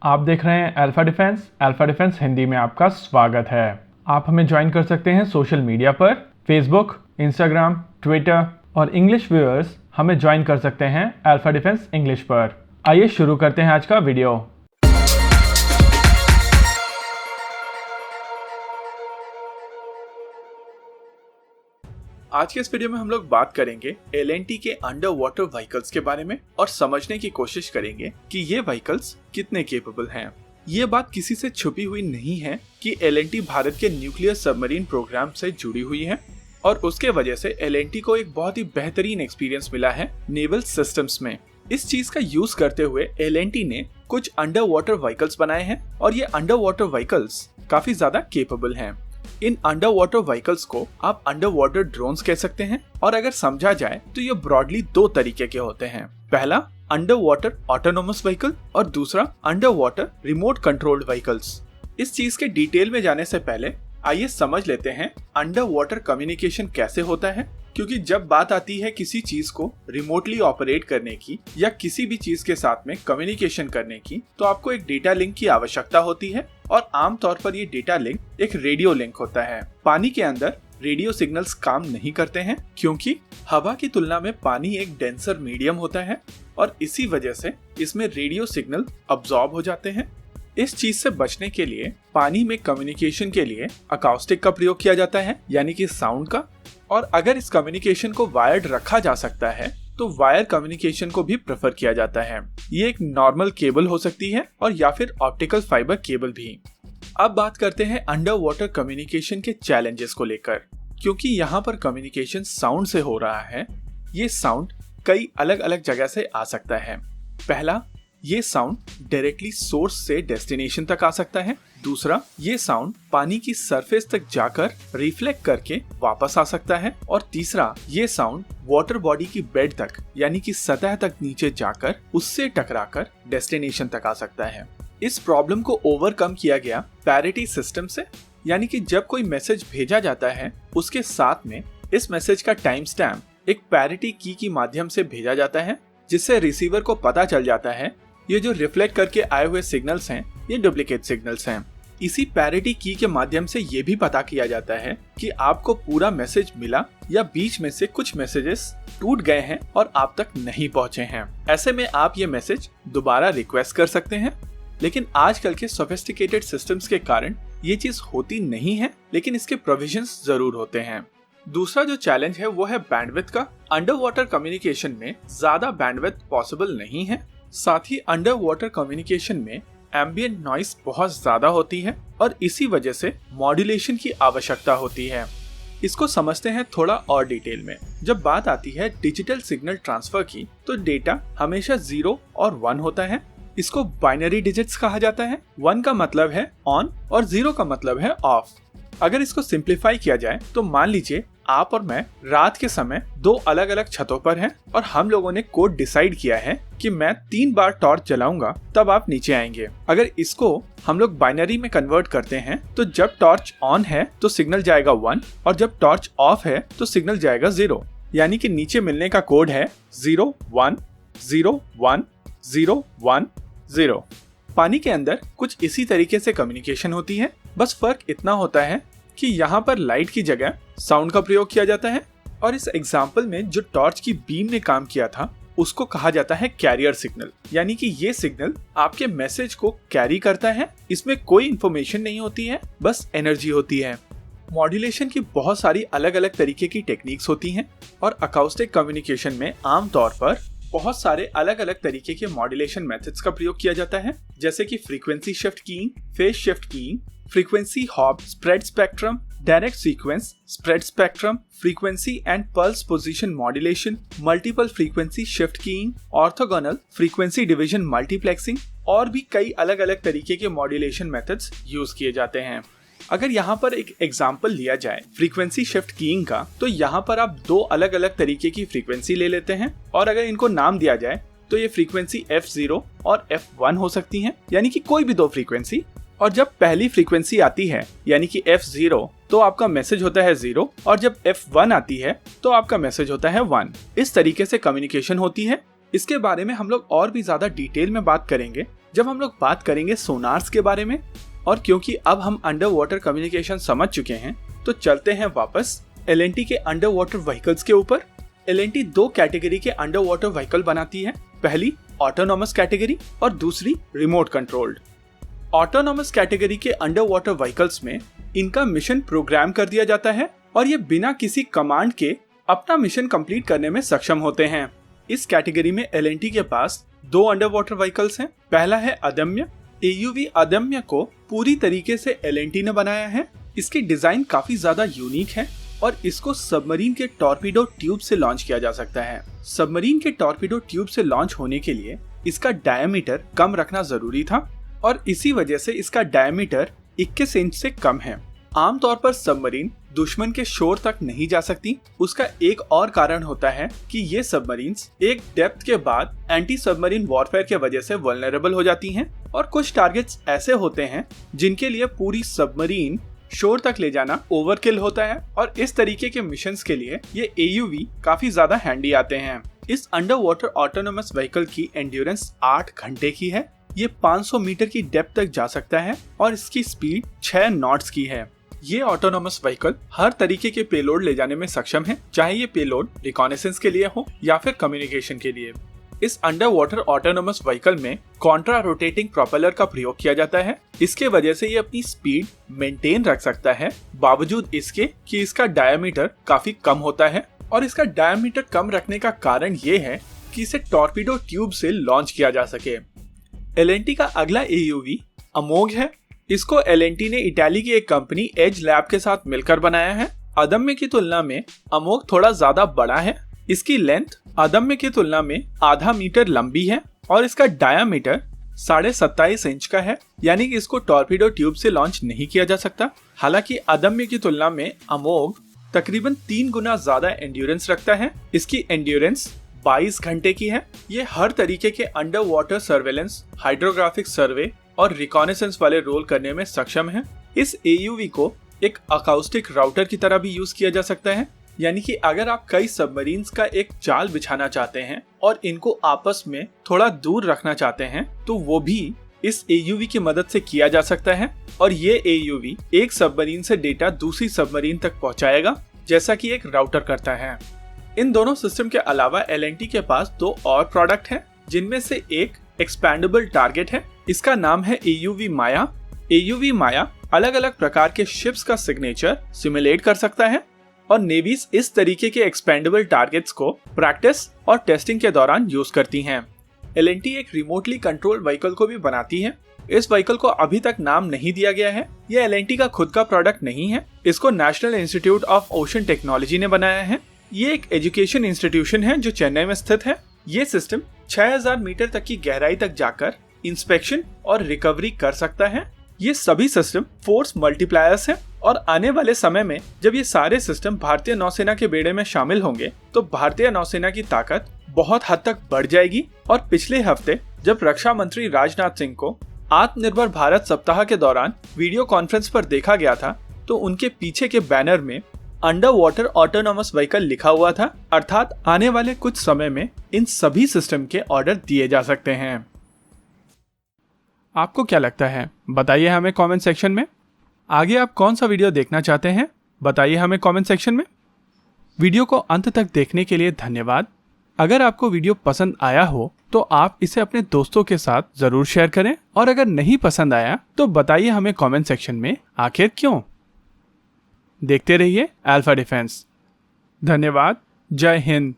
आप देख रहे हैं अल्फा डिफेंस हिंदी में आपका स्वागत है। आप हमें ज्वाइन कर सकते हैं सोशल मीडिया पर, फेसबुक, इंस्टाग्राम, ट्विटर और इंग्लिश व्यूअर्स हमें ज्वाइन कर सकते हैं अल्फा डिफेंस इंग्लिश पर। आइए शुरू करते हैं आज का वीडियो। आज के इस वीडियो में हम लोग बात करेंगे एल&टी के अंडर वाटर व्हीकल्स के बारे में और समझने की कोशिश करेंगे कि ये व्हीकल्स कितने केपेबल हैं। ये बात किसी से छुपी हुई नहीं है कि एल&टी भारत के न्यूक्लियर सबमरीन प्रोग्राम से जुड़ी हुई है और उसके वजह से एल&टी को एक बहुत ही बेहतरीन एक्सपीरियंस मिला है नेवल सिस्टम्स में। इस चीज का यूज करते हुए एल&टी ने कुछ अंडर वाटर व्हीकल्स बनाए हैं और ये अंडर वाटर व्हीकल्स काफी ज्यादा केपेबल हैं। इन अंडर वाटर व्हीकल्स को आप अंडर वाटर ड्रोन्स कह सकते हैं और अगर समझा जाए तो ये ब्रॉडली दो तरीके के होते हैं। पहला अंडर वाटर ऑटोनोमस व्हीकल और दूसरा under water remote controlled vehicles. इस चीज के डिटेल में जाने से पहले आइए समझ लेते हैं अंडर वाटर कम्युनिकेशन कैसे होता है, क्योंकि जब बात आती है किसी चीज को रिमोटली ऑपरेट करने की या किसी भी चीज के साथ में कम्युनिकेशन करने की तो आपको एक डेटा लिंक की आवश्यकता होती है और आमतौर पर ये डेटा लिंक एक रेडियो लिंक होता है। पानी के अंदर रेडियो सिग्नल्स काम नहीं करते हैं क्योंकि हवा की तुलना में पानी एक डेंसर मीडियम होता है और इसी वजह से इसमें रेडियो सिग्नल अब्सॉर्ब हो जाते हैं। इस चीज से बचने के लिए पानी में कम्युनिकेशन के लिए अकाउस्टिक का प्रयोग किया जाता है, यानी कि साउंड का। और अगर इस कम्युनिकेशन को वायर्ड रखा जा सकता है तो वायर कम्युनिकेशन को भी प्रेफर किया जाता है। ये एक नॉर्मल केबल हो सकती है और या फिर ऑप्टिकल फाइबर केबल भी। अब बात करते हैं अंडर वाटर कम्युनिकेशन के चैलेंजेस को लेकर। क्योंकि यहाँ पर कम्युनिकेशन साउंड से हो रहा है, ये साउंड कई अलग अलग जगह से आ सकता है। पहला, ये साउंड डायरेक्टली सोर्स से डेस्टिनेशन तक आ सकता है। दूसरा, ये साउंड पानी की सरफेस तक जाकर रिफ्लेक्ट करके वापस आ सकता है। और तीसरा, ये साउंड वाटर बॉडी की बेड तक यानी कि सतह तक नीचे जाकर उससे टकराकर डेस्टिनेशन तक आ सकता है। इस प्रॉब्लम को ओवरकम किया गया पैरिटी सिस्टम से, यानी कि जब कोई मैसेज भेजा जाता है उसके साथ में इस मैसेज का टाइम स्टैम्प एक पैरिटी की माध्यम से भेजा जाता है, जिससे रिसीवर को पता चल जाता है ये जो रिफ्लेक्ट करके आए हुए सिग्नल्स हैं ये डुप्लीकेट सिग्नल्स हैं। इसी पैरिटी की के माध्यम से ये भी पता किया जाता है कि आपको पूरा मैसेज मिला या बीच में से कुछ मैसेजेस टूट गए हैं और आप तक नहीं पहुंचे हैं। ऐसे में आप ये मैसेज दोबारा रिक्वेस्ट कर सकते हैं, लेकिन आजकल के सोफिस्टिकेटेड सिस्टम्स के कारण ये चीज होती नहीं है, लेकिन इसके प्रोविजंस जरूर होते हैं। दूसरा जो चैलेंज है वो है बैंडविड्थ का। अंडर वाटर कम्युनिकेशन में ज्यादा बैंडविड्थ पॉसिबल नहीं है। साथ ही अंडर वाटर कम्युनिकेशन में एम्बिएंट नॉइस बहुत ज्यादा होती है और इसी वजह से मॉड्यूलेशन की आवश्यकता होती है। इसको समझते हैं थोड़ा और डिटेल में। जब बात आती है डिजिटल सिग्नल ट्रांसफर की तो डेटा हमेशा 0 और 1 होता है। इसको बाइनरी डिजिट्स कहा जाता है। 1 का मतलब है ऑन और 0 का मतलब है ऑफ। अगर इसको सिंप्लीफाई किया जाए तो मान लीजिए आप और मैं रात के समय दो अलग अलग छतों पर हैं और हम लोगों ने कोड डिसाइड किया है कि मैं 3 बार टॉर्च जलाऊंगा तब आप नीचे आएंगे। अगर इसको हम लोग बाइनरी में कन्वर्ट करते हैं तो जब टॉर्च ऑन है तो सिग्नल जाएगा 1 और जब टॉर्च ऑफ है तो सिग्नल जाएगा 0, यानी कि नीचे मिलने का कोड है 0 1 0 1 0 1 0। पानी के अंदर कुछ इसी तरीके से कम्युनिकेशन होती है, बस फर्क इतना होता है कि यहाँ पर लाइट की जगह साउंड का प्रयोग किया जाता है। और इस एग्जाम्पल में जो टॉर्च की बीम ने काम किया था उसको कहा जाता है कैरियर सिग्नल, यानी कि ये सिग्नल आपके मैसेज को कैरी करता है। इसमें कोई इंफॉर्मेशन नहीं होती है, बस एनर्जी होती है। मॉड्यूलेशन की बहुत सारी अलग अलग तरीके की टेक्निक्स होती हैं और अकाउस्टिक कम्युनिकेशन में आमतौर पर बहुत सारे अलग अलग तरीके के मॉड्यूलेशन मेथड्स का प्रयोग किया जाता है, जैसे कि frequency shift keying, phase shift keying, frequency hop spread spectrum, direct sequence spread spectrum, frequency and pulse position modulation, multiple frequency shift keying, orthogonal frequency division multiplexing और भी कई अलग अलग तरीके के मॉड्यूलेशन मेथड्स यूज किए जाते हैं। अगर यहाँ पर एक एग्जाम्पल लिया जाए फ्रीक्वेंसी शिफ्ट कीइंग का, तो यहाँ पर आप दो अलग अलग तरीके की फ्रीक्वेंसी ले लेते हैं और अगर इनको नाम दिया जाए तो ये फ्रीक्वेंसी F0 और F1 हो सकती हैं, यानी कि कोई भी दो फ्रीक्वेंसी। और जब पहली फ्रीक्वेंसी आती है यानी कि F0 तो आपका मैसेज होता है 0 और जब F1 आती है तो आपका मैसेज होता है 1। इस तरीके से कम्युनिकेशन होती है। इसके बारे में हम लोग और भी ज्यादा डिटेल में बात करेंगे जब हम लोग बात करेंगे सोनार्स के बारे में, और क्योंकि अब हम अंडर वाटर कम्युनिकेशन समझ चुके हैं, तो चलते हैं वापस एल&टी के अंडर वाटर व्हीकल्स के ऊपर। एल&टी दो कैटेगरी के अंडर वाटर व्हीकल बनाती है, पहली ऑटोनॉमस कैटेगरी और दूसरी रिमोट कंट्रोल्ड। ऑटोनॉमस कैटेगरी के अंडर वाटर व्हीकल्स में इनका मिशन प्रोग्राम कर दिया जाता है और ये बिना किसी कमांड के अपना मिशन कंप्लीट करने में सक्षम होते हैं। इस कैटेगरी में एल&टी के पास दो अंडर वाटर व्हीकल्स हैं। पहला है अदम्य। AUV अदम्य को पूरी तरीके से एल&टी ने बनाया है। इसकी डिजाइन काफी ज्यादा यूनिक है और इसको सबमरीन के टॉर्पीडो ट्यूब से लॉन्च किया जा सकता है। सबमरीन के टॉर्पीडो ट्यूब से लॉन्च होने के लिए इसका डायमीटर कम रखना जरूरी था और इसी वजह से इसका डायमीटर 21 इंच से कम है। आमतौर पर सबमरीन दुश्मन के शोर तक नहीं जा सकती। उसका एक और कारण होता है कि ये सबमरीन्स एक डेप्थ के बाद एंटी सबमरीन वॉरफेयर के वजह से वल्नरेबल हो जाती हैं और कुछ टारगेट्स ऐसे होते हैं जिनके लिए पूरी सबमरीन शोर तक ले जाना ओवरकिल होता है और इस तरीके के मिशंस के लिए ये AUV काफी ज्यादा हैंडी आते हैं। इस अंडर वाटर ऑटोनोमस व्हीकल की एंड्योरेंस 8 घंटे की है। ये 500 मीटर की डेप्थ तक जा सकता है और इसकी स्पीड 6 नॉट्स की है। ये ऑटोनोमस व्हीकल हर तरीके के पेलोड ले जाने में सक्षम है, चाहे ये पेलोड रिकॉनेसेंस के लिए हो या फिर कम्युनिकेशन के लिए। इस अंडर वाटर ऑटोनोमस व्हीकल में कॉन्ट्रा रोटेटिंग प्रोपेलर का प्रयोग किया जाता है। इसके वजह से ये अपनी स्पीड मेंटेन रख सकता है, बावजूद इसके कि इसका डायमीटर काफी कम होता है। और इसका डायमीटर कम रखने का कारण ये है कि इसे टॉर्पीडो ट्यूब से लॉन्च किया जा सके। एल&टी का अगला AUV अमोघ है। इसको एल&टी ने इटाली की एक कंपनी एज लैब के साथ मिलकर बनाया है। अदम्य की तुलना में अमोघ थोड़ा ज्यादा बड़ा है। इसकी लेंथ अदम्य की तुलना में आधा मीटर लंबी है और इसका डायामीटर 27.5 इंच का है, यानी कि इसको टॉर्पीडो ट्यूब से लॉन्च नहीं किया जा सकता। हालांकि अदम्य की तुलना में अमोघ तकरीबन 3 गुना ज्यादा एंड्योरेंस रखता है। इसकी एंड्योरेंस 22 घंटे की है। ये हर तरीके के अंडर वाटर सर्वेलेंस, हाइड्रोग्राफिक सर्वे और रिकॉनेसेंस वाले रोल करने में सक्षम है। इस AUV को एक अकाउस्टिक राउटर की तरह भी यूज किया जा सकता है, यानी कि अगर आप कई सबमरीन्स का एक जाल बिछाना चाहते हैं और इनको आपस में थोड़ा दूर रखना चाहते हैं तो वो भी इस AUV की मदद से किया जा सकता है। और ये AUV एक सबमरीन से डेटा दूसरी सबमरीन तक पहुंचाएगा, जैसा कि एक राउटर करता है। इन दोनों सिस्टम के अलावा एल&टी के पास 2 और प्रोडक्ट हैं, जिनमें से एक एक्सपैंडेबल टारगेट है। इसका नाम है AUV माया। AUV माया अलग अलग प्रकार के शिप्स का सिग्नेचर सिमुलेट कर सकता है और नेवीज इस तरीके के एक्सपेंडेबल टारगेट्स को प्रैक्टिस और टेस्टिंग के दौरान यूज करती हैं। एल&टी एक रिमोटली कंट्रोल्ड व्हीकल को भी बनाती है। इस व्हीकल को अभी तक नाम नहीं दिया गया है। यह एल&टी का खुद का प्रोडक्ट नहीं है। इसको national institute of ocean technology ने बनाया है। ये एक एजुकेशन इंस्टीट्यूशन है जो चेन्नई में स्थित है। ये सिस्टम 6000 मीटर तक की गहराई तक जाकर इंस्पेक्शन और रिकवरी कर सकता है। ये सभी सिस्टम फोर्स मल्टीप्लायर्स हैं और आने वाले समय में जब ये सारे सिस्टम भारतीय नौसेना के बेड़े में शामिल होंगे तो भारतीय नौसेना की ताकत बहुत हद तक बढ़ जाएगी। और पिछले हफ्ते जब रक्षा मंत्री राजनाथ सिंह को आत्मनिर्भर भारत सप्ताह के दौरान वीडियो कॉन्फ्रेंस पर देखा गया था तो उनके पीछे के बैनर में अंडर वाटर ऑटोनोमस व्हीकल लिखा हुआ था, अर्थात आने वाले कुछ समय में इन सभी सिस्टम के ऑर्डर दिए जा सकते हैं। आपको क्या लगता है, बताइए हमें कमेंट सेक्शन में। आगे आप कौन सा वीडियो देखना चाहते हैं, बताइए हमें कमेंट सेक्शन में। वीडियो को अंत तक देखने के लिए धन्यवाद। अगर आपको वीडियो पसंद आया हो तो आप इसे अपने दोस्तों के साथ जरूर शेयर करें और अगर नहीं पसंद आया तो बताइए हमें कमेंट सेक्शन में आखिर क्यों। देखते रहिए अल्फा डिफेंस। धन्यवाद। जय हिंद।